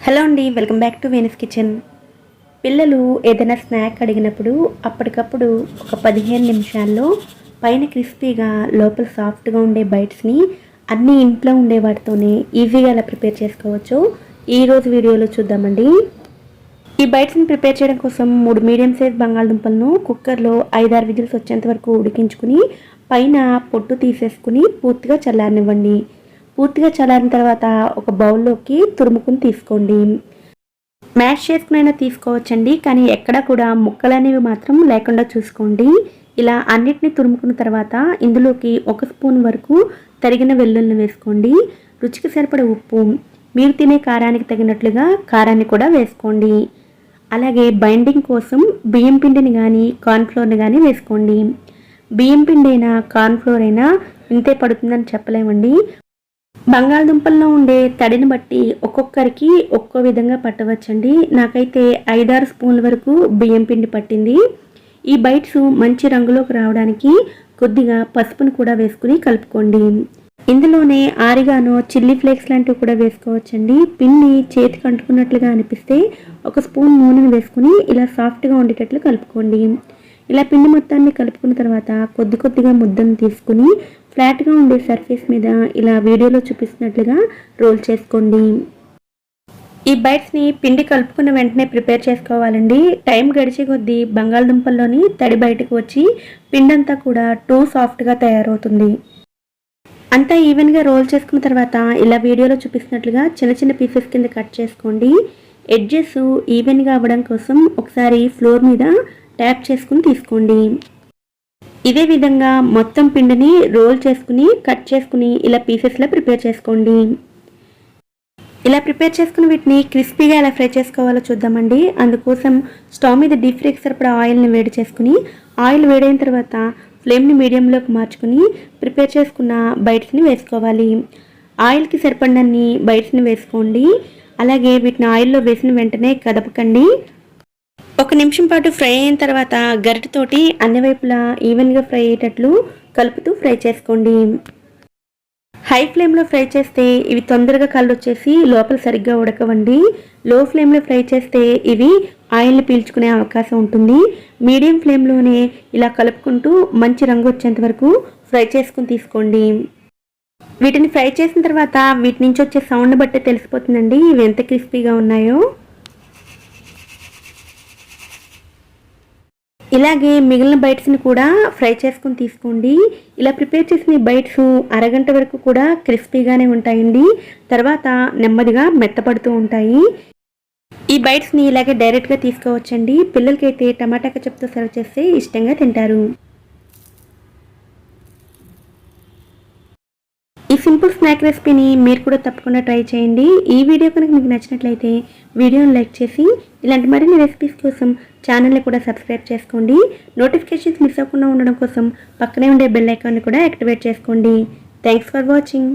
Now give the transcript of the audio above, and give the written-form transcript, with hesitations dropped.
Hello అండి, welcome back to Venus kitchen. పిల్లలు ఏదైనా స్నాక్ అడిగినప్పుడు అప్పటికప్పుడు ఒక 15 నిమిషాల్లో పైన క్రిస్పీగా లోపల సాఫ్ట్గా ఉండే బైట్స్ని అన్ని ఇంట్లో ఉండే వాటితోనే ఈజీగా ఎలా ప్రిపేర్ చేసుకోవచ్చో ఈరోజు వీడియోలో చూద్దామండి. ఈ బైట్స్ని ప్రిపేర్ చేయడం కోసం 3 మీడియం సైజ్ బంగాళదుంపలను కుక్కర్లో 5-6 విజిల్స్ వచ్చేంత వరకు ఉడికించుకుని పైన పొట్టు తీసేసుకుని పూర్తిగా చల్లారనివ్వండి. పూర్తిగా చల్లారిన తర్వాత ఒక బౌల్లోకి తురుముకుని తీసుకోండి. మ్యాష్ చేసుకునైనా తీసుకోవచ్చండి, కానీ ఎక్కడ కూడా ముక్కలు అనేవి మాత్రం లేకుండా చూసుకోండి. ఇలా అన్నిటిని తురుముకున్న తర్వాత ఇందులోకి 1 స్పూన్ వరకు తరిగిన వెల్లుల్లిని వేసుకోండి. రుచికి సరిపడ ఉప్పు, మీరు తినే కారానికి తగినట్లుగా కారాన్ని కూడా వేసుకోండి. అలాగే బైండింగ్ కోసం బియ్యం పిండిని కానీ కార్న్ఫ్లోర్ని కానీ వేసుకోండి. బియ్యం పిండి అయినా కార్న్ఫ్లోర్ అయినా ఇంతే పడుతుందని చెప్పలేమండి. బంగాళదుంపల్లో ఉండే తడిని బట్టి ఒక్కొక్కరికి ఒక్కో విధంగా పట్టవచ్చండి. నాకైతే 5-6 స్పూన్ల వరకు బియ్యం పిండి పట్టింది. ఈ బైట్స్ మంచి రంగులోకి రావడానికి కొద్దిగా పసుపును కూడా వేసుకుని కలుపుకోండి. ఇందులోనే ఆరిగానో చిల్లీ ఫ్లేక్స్ లాంటివి కూడా వేసుకోవచ్చండి. పిండి చేతికి అంటుకున్నట్లుగా అనిపిస్తే 1 స్పూన్ నూనెను వేసుకుని ఇలా సాఫ్ట్గా ఉండేటట్లు కలుపుకోండి. ఇలా పిండి మొత్తాన్ని కలుపుకున్న తర్వాత కొద్దిగా ముద్దను తీసుకుని ఫ్లాట్గా ఉండే సర్ఫేస్ మీద ఇలా వీడియోలో చూపిస్తున్నట్లుగా రోల్ చేసుకోండి. ఈ బైట్స్ని పిండి కలుపుకున్న వెంటనే ప్రిపేర్ చేసుకోవాలండి. టైం గడిచే కొద్దీ బంగాళదుంపల్లోని తడి బయటకు వచ్చి పిండి అంతా కూడా టూ సాఫ్ట్గా తయారవుతుంది. అంతా ఈవెన్గా రోల్ చేసుకున్న తర్వాత ఇలా వీడియోలో చూపిస్తున్నట్లుగా చిన్న చిన్న పీసెస్ కింద కట్ చేసుకోండి. ఎడ్జెస్ ఈవెన్గా అవ్వడం కోసం ఒకసారి ఫ్లోర్ మీద ట్యాప్ చేసుకుని తీసుకోండి. ఇదే విధంగా మొత్తం పిండిని రోల్ చేసుకుని కట్ చేసుకుని ఇలా పీసెస్లో ప్రిపేర్ చేసుకోండి. ఇలా ప్రిపేర్ చేసుకుని వీటిని క్రిస్పీగా ఎలా ఫ్రై చేసుకోవాలో చూద్దామండి. అందుకోసం స్టవ్ మీద డీప్ ఫ్రైకి సరిపడా ఆయిల్ని వేడి చేసుకుని ఆయిల్ వేడైన తర్వాత ఫ్లేమ్ని మీడియంలోకి మార్చుకుని ప్రిపేర్ చేసుకున్న బైట్స్ని వేసుకోవాలి. ఆయిల్కి సరిపడినన్ని బైట్స్ని వేసుకోండి. అలాగే వీటిని ఆయిల్లో వేసిన వెంటనే కదపకండి. 1 నిమిషం పాటు ఫ్రై అయిన తర్వాత గరిటెతోటి అన్ని వైపులా ఈవెన్గా ఫ్రై అయ్యేటట్లు కలుపుతూ ఫ్రై చేసుకోండి. హై ఫ్లేమ్లో ఫ్రై చేస్తే ఇవి తొందరగా కలర్ వచ్చేసి లోపల సరిగ్గా ఉడకవండి. లో ఫ్లేమ్లో ఫ్రై చేస్తే ఇవి ఆయిల్ని పీల్చుకునే అవకాశం ఉంటుంది. మీడియం ఫ్లేమ్లోనే ఇలా కలుపుకుంటూ మంచి రంగు వచ్చేంత వరకు ఫ్రై చేసుకుని తీసుకోండి. వీటిని ఫ్రై చేసిన తర్వాత వీటి నుంచి వచ్చే సౌండ్ బట్టే తెలిసిపోతుందండి ఇవి ఎంత క్రిస్పీగా ఉన్నాయో. ఇలాగే మిగిలిన బైట్స్ని కూడా ఫ్రై చేసుకుని తీసుకోండి. ఇలా ప్రిపేర్ చేసిన బైట్స్ అరగంట వరకు కూడా క్రిస్పీగానే ఉంటాయండి. తర్వాత నెమ్మదిగా మెత్తపడుతూ ఉంటాయి. ఈ బైట్స్ని ఇలాగే డైరెక్ట్గా తీసుకోవచ్చండి. పిల్లలకైతే టమాటా కెచప్తో సర్వ్ చేస్తే ఇష్టంగా తింటారు. ఈ సింపుల్ స్నాక్ రెసిపీని మీరు కూడా తప్పకుండా ట్రై చేయండి. ఈ వీడియో కనుక మీకు నచ్చినట్లయితే వీడియోని లైక్ చేసి ఇలాంటి మరిన్ని రెసిపీస్ కోసం ఛానల్ని కూడా సబ్స్క్రైబ్ చేసుకోండి. నోటిఫికేషన్స్ మిస్ అవ్వకుండా ఉండడం కోసం పక్కనే ఉండే బెల్ ఐకాన్ని కూడా యాక్టివేట్ చేసుకోండి. Thanks for watching.